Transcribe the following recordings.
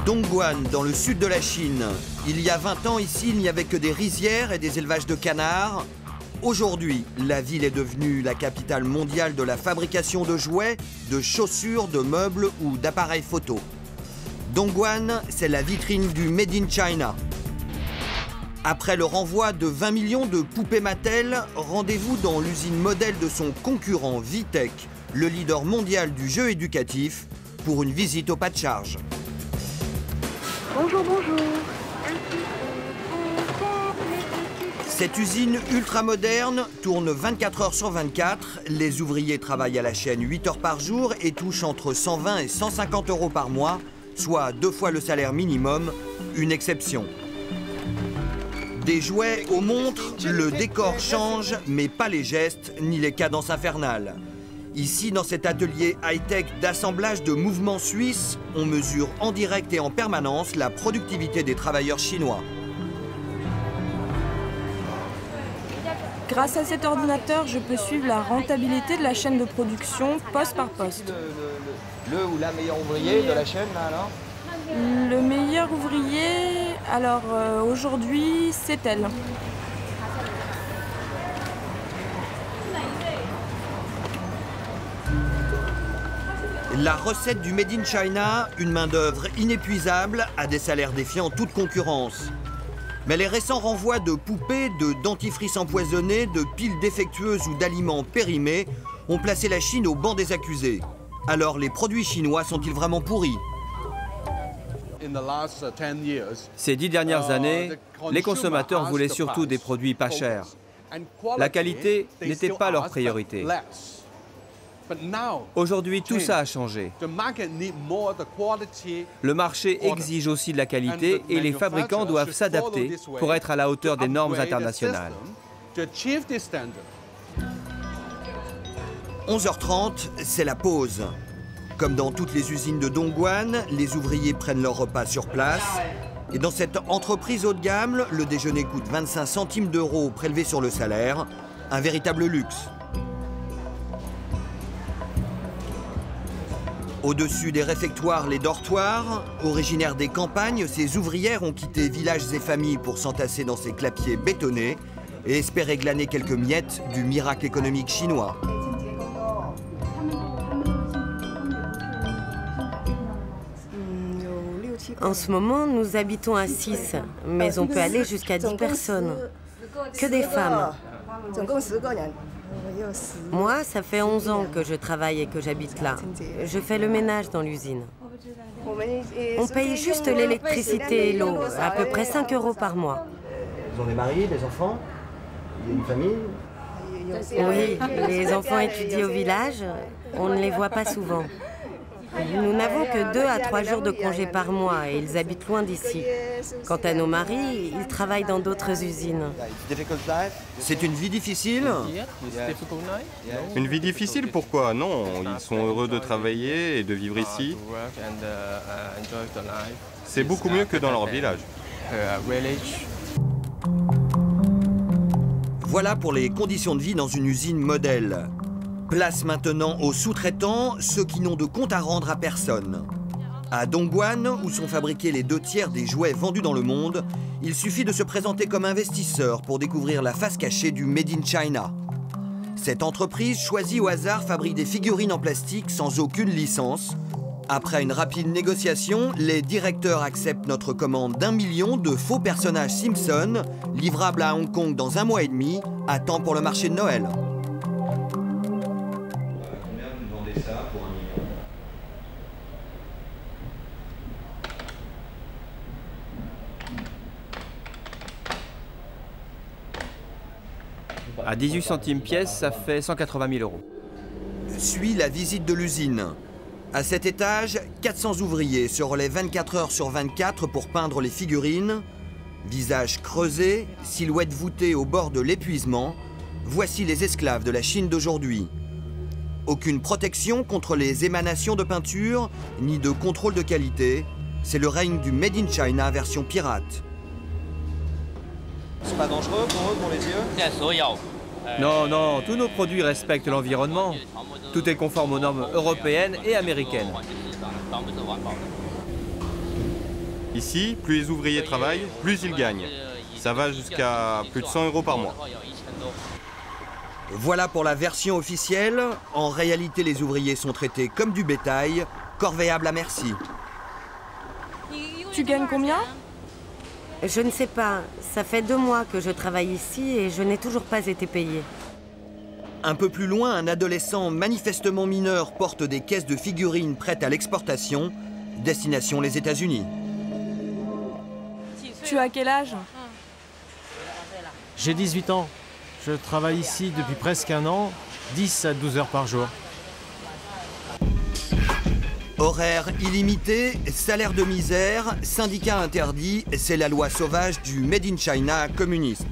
Dongguan, dans le sud de la Chine. Il y a 20 ans, ici, il n'y avait que des rizières et des élevages de canards. Aujourd'hui, la ville est devenue la capitale mondiale de la fabrication de jouets, de chaussures, de meubles ou d'appareils photo. Dongguan, c'est la vitrine du Made in China. Après le renvoi de 20 millions de poupées Mattel, rendez-vous dans l'usine modèle de son concurrent Vitech, le leader mondial du jeu éducatif, pour une visite au pas de charge. Bonjour, bonjour. Cette usine ultra-moderne tourne 24 heures sur 24. Les ouvriers travaillent à la chaîne 8 heures par jour et touchent entre 120 et 150 euros par mois, soit 2 fois le salaire minimum, une exception. Des jouets aux montres, le décor change, mais pas les gestes ni les cadences infernales. Ici, dans cet atelier high-tech d'assemblage de mouvements suisses, on mesure en direct et en permanence la productivité des travailleurs chinois. Grâce à cet ordinateur, je peux suivre la rentabilité de la chaîne de production poste par poste. Le ou la meilleure ouvrier de la chaîne, là, alors? Le meilleur ouvrier, alors aujourd'hui, c'est elle. La recette du Made in China, une main-d'œuvre inépuisable, à des salaires défiant toute concurrence. Mais les récents renvois de poupées, de dentifrice empoisonné, de piles défectueuses ou d'aliments périmés ont placé la Chine au banc des accusés. Alors les produits chinois sont-ils vraiment pourris? Ces 10 dernières années, les consommateurs voulaient surtout des produits pas chers. La qualité n'était pas leur priorité. Aujourd'hui, tout ça a changé. Le marché exige aussi de la qualité et les fabricants doivent s'adapter pour être à la hauteur des normes internationales. 11h30, c'est la pause. Comme dans toutes les usines de Dongguan, les ouvriers prennent leur repas sur place. Et dans cette entreprise haut de gamme, le déjeuner coûte 25 centimes d'euros prélevés sur le salaire. Un véritable luxe. Au-dessus des réfectoires, les dortoirs. Originaires des campagnes, ces ouvrières ont quitté villages et familles pour s'entasser dans ces clapiers bétonnés et espérer glaner quelques miettes du miracle économique chinois. En ce moment, nous habitons à 6, mais on peut aller jusqu'à 10 personnes. Que des femmes. Moi, ça fait 11 ans que je travaille et que j'habite là. Je fais le ménage dans l'usine. On paye juste l'électricité et l'eau, à peu près 5 euros par mois. Ils ont des maris, des enfants? Il y a une famille? Oui, les enfants étudient au village. On ne les voit pas souvent. Nous n'avons que 2 à 3 jours de congé par mois et ils habitent loin d'ici. Quant à nos maris, ils travaillent dans d'autres usines. C'est une vie difficile? Une vie difficile, pourquoi? Non, ils sont heureux de travailler et de vivre ici. C'est beaucoup mieux que dans leur village. Voilà pour les conditions de vie dans une usine modèle. Place maintenant aux sous-traitants, ceux qui n'ont de compte à rendre à personne. À Dongguan, où sont fabriqués les 2/3 des jouets vendus dans le monde, il suffit de se présenter comme investisseur pour découvrir la face cachée du Made in China. Cette entreprise, choisie au hasard, fabrique des figurines en plastique sans aucune licence. Après une rapide négociation, les directeurs acceptent notre commande d'1 million de faux personnages Simpson, livrables à Hong Kong dans 1 mois et demi, à temps pour le marché de Noël. À 18 centimes pièce, ça fait 180 000 euros. Suit la visite de l'usine. À cet étage, 400 ouvriers se relaient 24 heures sur 24 pour peindre les figurines. Visage creusé, silhouette voûtée au bord de l'épuisement, voici les esclaves de la Chine d'aujourd'hui. Aucune protection contre les émanations de peinture, ni de contrôle de qualité. C'est le règne du Made in China version pirate. C'est pas dangereux pour eux, pour les yeux? Non, non, tous nos produits respectent l'environnement. Tout est conforme aux normes européennes et américaines. Ici, plus les ouvriers travaillent, plus ils gagnent. Ça va jusqu'à plus de 100 € par mois. Voilà pour la version officielle. En réalité, les ouvriers sont traités comme du bétail, corvéables à merci. Tu gagnes combien? Je ne sais pas. Ça fait 2 mois que je travaille ici et je n'ai toujours pas été payé. Un peu plus loin, un adolescent manifestement mineur porte des caisses de figurines prêtes à l'exportation, destination les États-Unis. Tu as quel âge? J'ai 18 ans. Je travaille ici depuis presque 1 an, 10 à 12 heures par jour. Horaire illimité, salaire de misère, syndicat interdit, c'est la loi sauvage du Made in China communiste.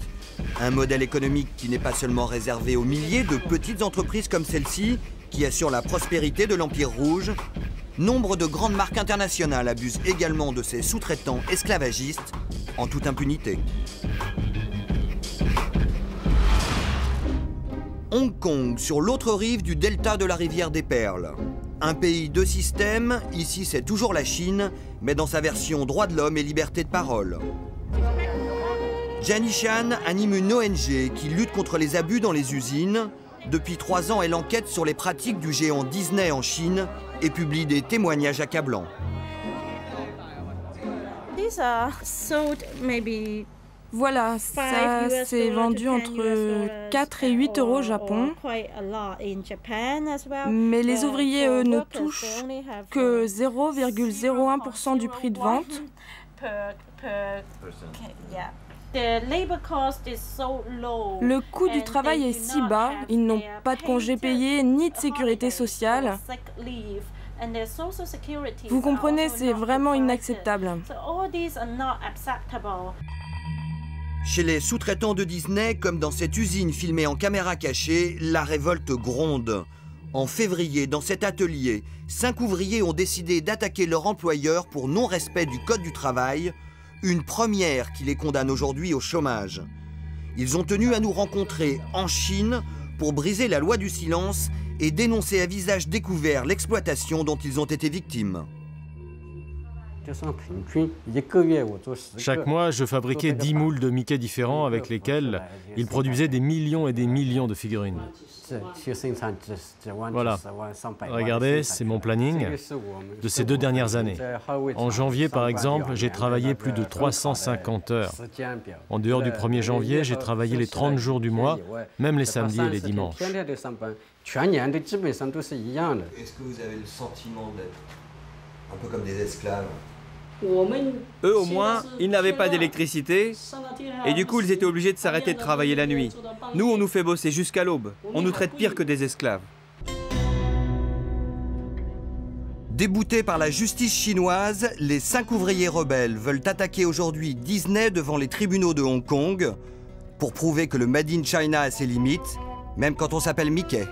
Un modèle économique qui n'est pas seulement réservé aux milliers de petites entreprises comme celle-ci, qui assurent la prospérité de l'Empire rouge. Nombre de grandes marques internationales abusent également de ces sous-traitants esclavagistes en toute impunité. Hong Kong, sur l'autre rive du delta de la rivière des Perles. Un pays de système, ici c'est toujours la Chine, mais dans sa version droits de l'homme et liberté de parole. Jenny Chan anime une ONG qui lutte contre les abus dans les usines. Depuis 3 ans, elle enquête sur les pratiques du géant Disney en Chine et publie des témoignages accablants. Voilà, ça s'est vendu entre 4 et 8 € au Japon. Mais les ouvriers, eux, ne touchent que 0,01% du prix de vente. Le coût du travail est si bas, ils n'ont pas de congés payés ni de sécurité sociale. Vous comprenez, c'est vraiment inacceptable. Chez les sous-traitants de Disney, comme dans cette usine filmée en caméra cachée, la révolte gronde. En février, dans cet atelier, 5 ouvriers ont décidé d'attaquer leur employeur pour non-respect du code du travail, une première qui les condamne aujourd'hui au chômage. Ils ont tenu à nous rencontrer en Chine pour briser la loi du silence et dénoncer à visage découvert l'exploitation dont ils ont été victimes. Chaque mois, je fabriquais 10 moules de Mickey différents avec lesquels ils produisaient des millions et des millions de figurines. Voilà, regardez, c'est mon planning de ces 2 dernières années. En janvier, par exemple, j'ai travaillé plus de 350 heures. En dehors du 1er janvier, j'ai travaillé les 30 jours du mois, même les samedis et les dimanches. Est-ce que vous avez le sentiment d'être un peu comme des esclaves? Eux, au moins, ils n'avaient pas d'électricité et du coup, ils étaient obligés de s'arrêter de travailler la nuit. Nous, on nous fait bosser jusqu'à l'aube. On nous traite pire que des esclaves. Déboutés par la justice chinoise, les 5 ouvriers rebelles veulent attaquer aujourd'hui Disney devant les tribunaux de Hong Kong pour prouver que le Made in China a ses limites, même quand on s'appelle Mickey.